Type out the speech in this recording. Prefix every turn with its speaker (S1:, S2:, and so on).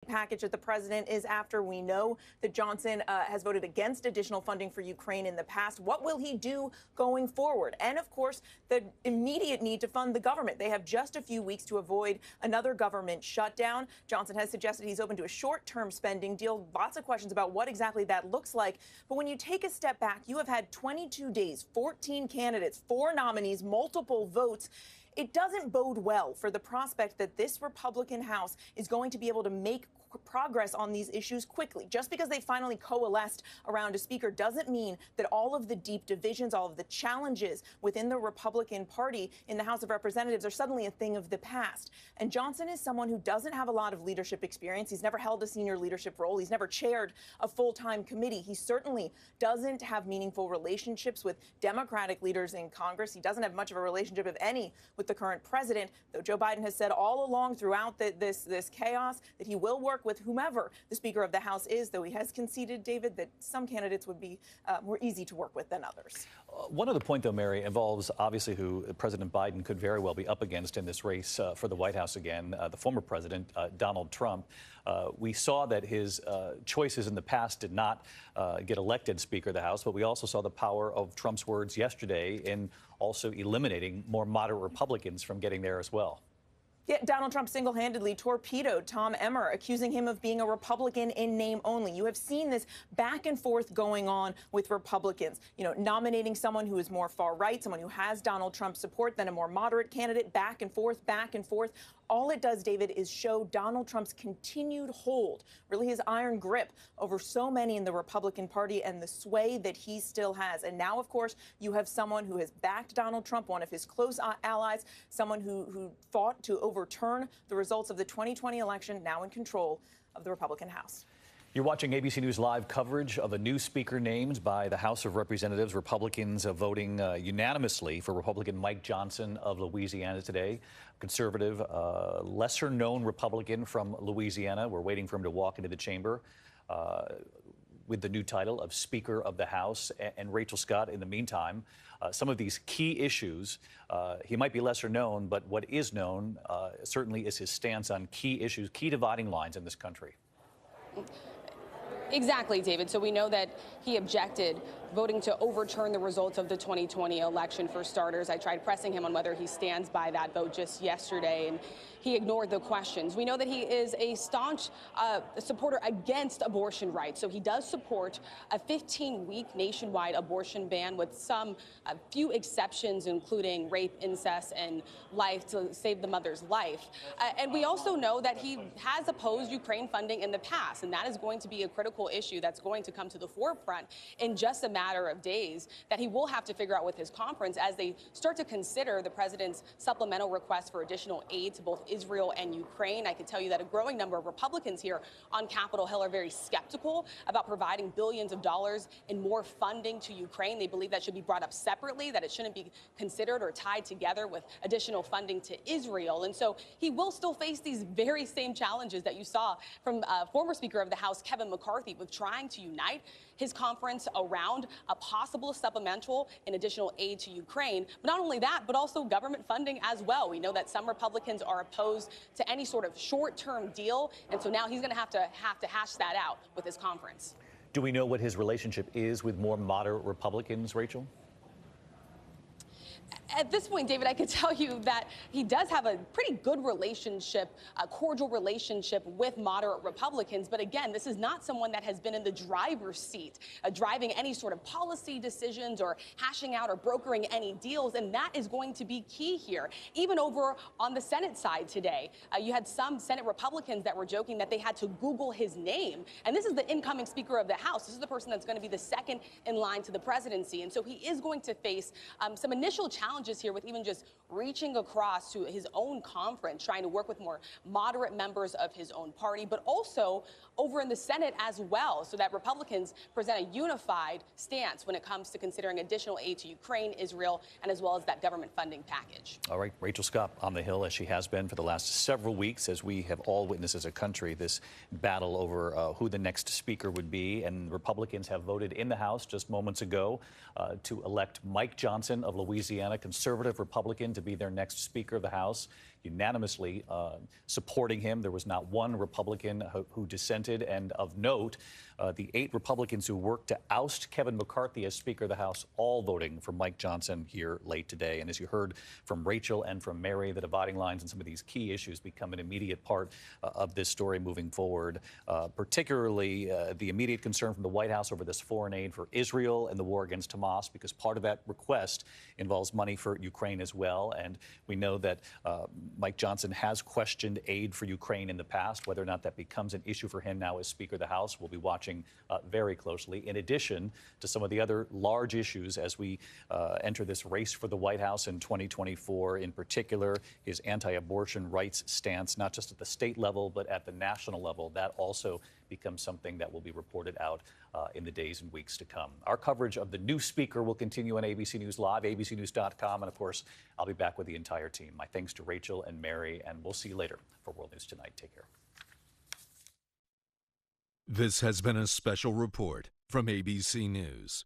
S1: package that the president is after. We know that Johnson has voted against additional funding for Ukraine in the past. What will he do going forward? And of course, the immediate need to fund the government. They have just a few weeks to avoid another government shutdown. Johnson has suggested he's open to a short-term spending deal. Lots of questions about what exactly that looks like. But when you take a step back, you have had 22 days, 14 candidates, 4 nominees, multiple votes. It doesn't bode well for the prospect that this Republican House is going to be able to make progress on these issues quickly. Just because they finally coalesced around a speaker doesn't mean that all of the deep divisions, all of the challenges within the Republican Party in the House of Representatives are suddenly a thing of the past. And Johnson is someone who doesn't have a lot of leadership experience. He's never held a senior leadership role. He's never chaired a full-time committee. He certainly doesn't have meaningful relationships with Democratic leaders in Congress. He doesn't have much of a relationship, if any, with the current president, though Joe Biden has said all along throughout this chaos that he will work with whomever the Speaker of the House is, though he has conceded, David, that some candidates would be more easy to work with than others.
S2: One other point, though, Mary, involves obviously who President Biden could very well be up against in this race for the White House again, the former president, Donald Trump. We saw that his choices in the past did not get elected Speaker of the House, but we also saw the power of Trump's words yesterday in also eliminating more moderate Republicans from getting there as well.
S1: Yeah, Donald Trump single-handedly torpedoed Tom Emmer, accusing him of being a Republican in name only. You have seen this back and forth going on with Republicans, nominating someone who is more far-right, someone who has Donald Trump's support, then a more moderate candidate, back and forth, back and forth. All it does, David, is show Donald Trump's continued hold, really his iron grip over so many in the Republican Party and the sway that he still has. And now, of course, you have someone who has backed Donald Trump, one of his close allies, someone who fought to overturn the results of the 2020 election, now in control of the Republican House.
S2: You're watching ABC News Live coverage of a new speaker named by the House of Representatives. Republicans voting unanimously for Republican Mike Johnson of Louisiana today. Conservative, lesser-known Republican from Louisiana. We're waiting for him to walk into the chamber with the new title of Speaker of the House. And Rachel Scott, in the meantime, some of these key issues, he might be lesser known, but what is known certainly is his stance on key issues, key dividing lines in this country.
S3: Exactly, David. So we know that he objected voting to overturn the results of the 2020 election, for starters. I tried pressing him on whether he stands by that vote just yesterday, and he ignored the questions. We know that he is a staunch supporter against abortion rights. So he does support a 15-week nationwide abortion ban with a few exceptions, including rape, incest, and life to save the mother's life. And we also know that he has opposed Ukraine funding in the past, and that is going to be a critical issue that's going to come to the forefront in just a matter of days that he will have to figure out with his conference as they start to consider the president's supplemental request for additional aid to both Israel and Ukraine. I can tell you that a growing number of Republicans here on Capitol Hill are very skeptical about providing billions of dollars in more funding to Ukraine. They believe that should be brought up separately, that it shouldn't be considered or tied together with additional funding to Israel. And so he will still face these very same challenges that you saw from former Speaker of the House, Kevin McCarthy, with trying to unite his conference around a possible supplemental and additional aid to Ukraine. But not only that, but also government funding as well. We know that some Republicans are opposed to any sort of short-term deal, and so now he's going to have to hash that out with his conference.
S2: Do we know what his relationship is with more moderate Republicans, Rachel?
S3: At this point, David, I can tell you that he does have a pretty good relationship, a cordial relationship with moderate Republicans. But again, this is not someone that has been in the driver's seat, driving any sort of policy decisions or hashing out or brokering any deals. And that is going to be key here. Even over on the Senate side today, you had some Senate Republicans that were joking that they had to Google his name. And this is the incoming Speaker of the House. This is the person that's going to be the second in line to the presidency. And so he is going to face some initial challenges here with even just reaching across to his own conference, trying to work with more moderate members of his own party, but also over in the Senate as well, so that Republicans present a unified stance when it comes to considering additional aid to Ukraine, Israel, and as well as that government funding package.
S2: All right, Rachel Scott on the Hill, as she has been for the last several weeks, as we have all witnessed as a country, this battle over who the next speaker would be. And Republicans have voted in the House just moments ago to elect Mike Johnson of Louisiana, conservative Republican, to be their next Speaker of the House. unanimously supporting him. There was not one Republican who dissented. And of note, the 8 Republicans who worked to oust Kevin McCarthy as Speaker of the House, all voting for Mike Johnson here late today. And as you heard from Rachel and from Mary, the dividing lines and some of these key issues become an immediate part of this story moving forward, particularly the immediate concern from the White House over this foreign aid for Israel and the war against Hamas, because part of that request involves money for Ukraine as well. And we know that Mike Johnson has questioned aid for Ukraine in the past. Whether or not that becomes an issue for him now as Speaker of the House, we'll be watching very closely, in addition to some of the other large issues as we enter this race for the White House in 2024, in particular his anti-abortion rights stance, not just at the state level, but at the national level. That also becomes something that will be reported out in the days and weeks to come. Our coverage of the new speaker will continue on ABC News Live, abcnews.com, and of course, I'll be back with the entire team. My thanks to Rachel and Mary, and we'll see you later for World News Tonight. Take care.
S4: This has been a special report from ABC News.